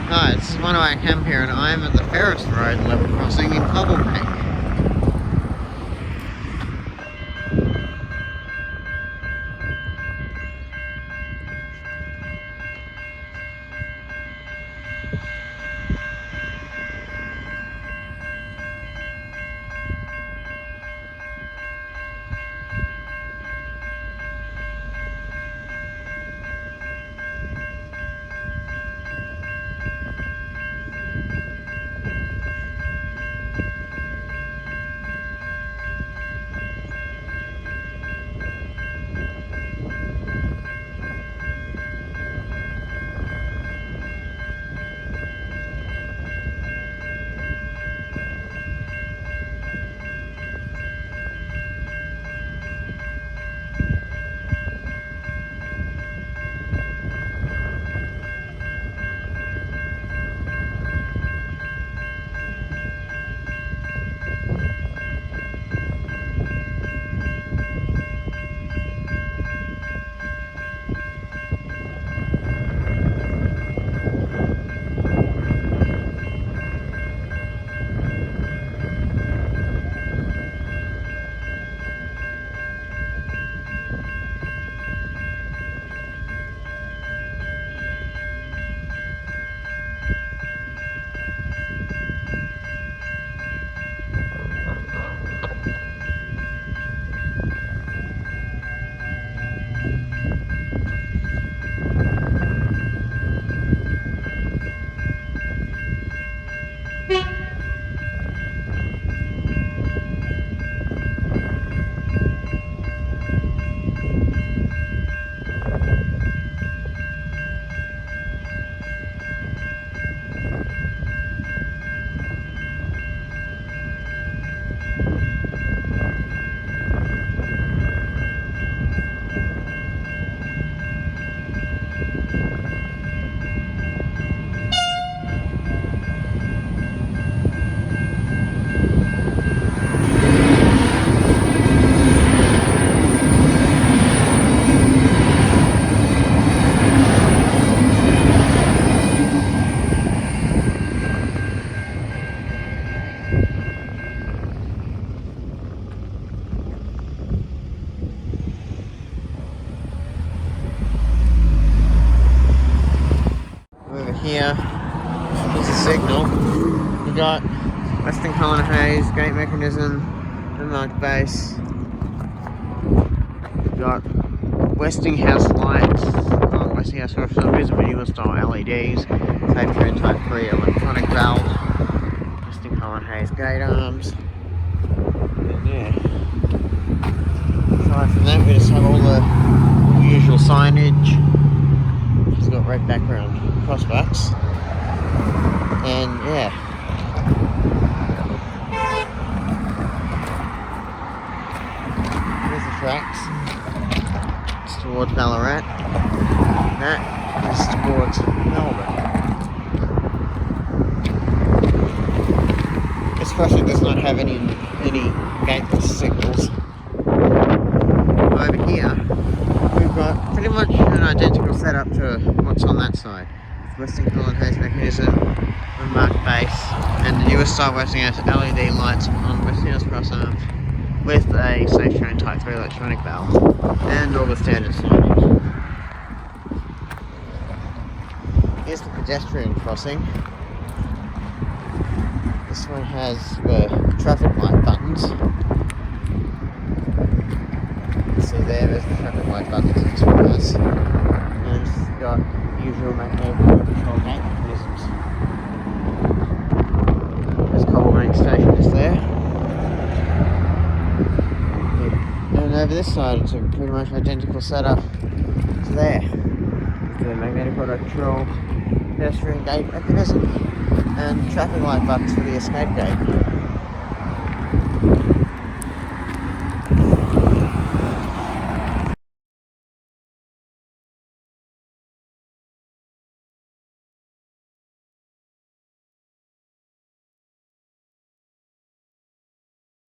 Hi, it's one of our camp here and I'm at the Ferris Road level crossing in Cobblebank. Here is the signal. We've got Westinghouse gate mechanism, unmarked base. We've got Westinghouse lights, Westinghouse Crossarms, newer style LEDs, Safetran Type 3 electronic valve, Westinghouse gate arms. And yeah. Aside from that, we just have all the usual signage. It's got red background crossbacks, and yeah, there's the tracks. It's towards Ballarat. That is towards Melbourne. This crossing does not have any gate signals. Over here, we've got pretty much an identical setup to what's on that side. Westinghouse mechanism, unmarked base, and the newest style Westinghouse LED lights on Westinghouse Crossarms with a Safetran Type 3 electronic valve and all the standard signage. Here's the pedestrian crossing. This one has the traffic light buttons. See there's the traffic light buttons this one has. And it's got usual magnetic control gate mechanisms. There's Cobblebank station just there. And over this side it's a pretty much identical setup to there. The magnetic control, pedestrian gate mechanism, and traffic light buttons for the escape gate.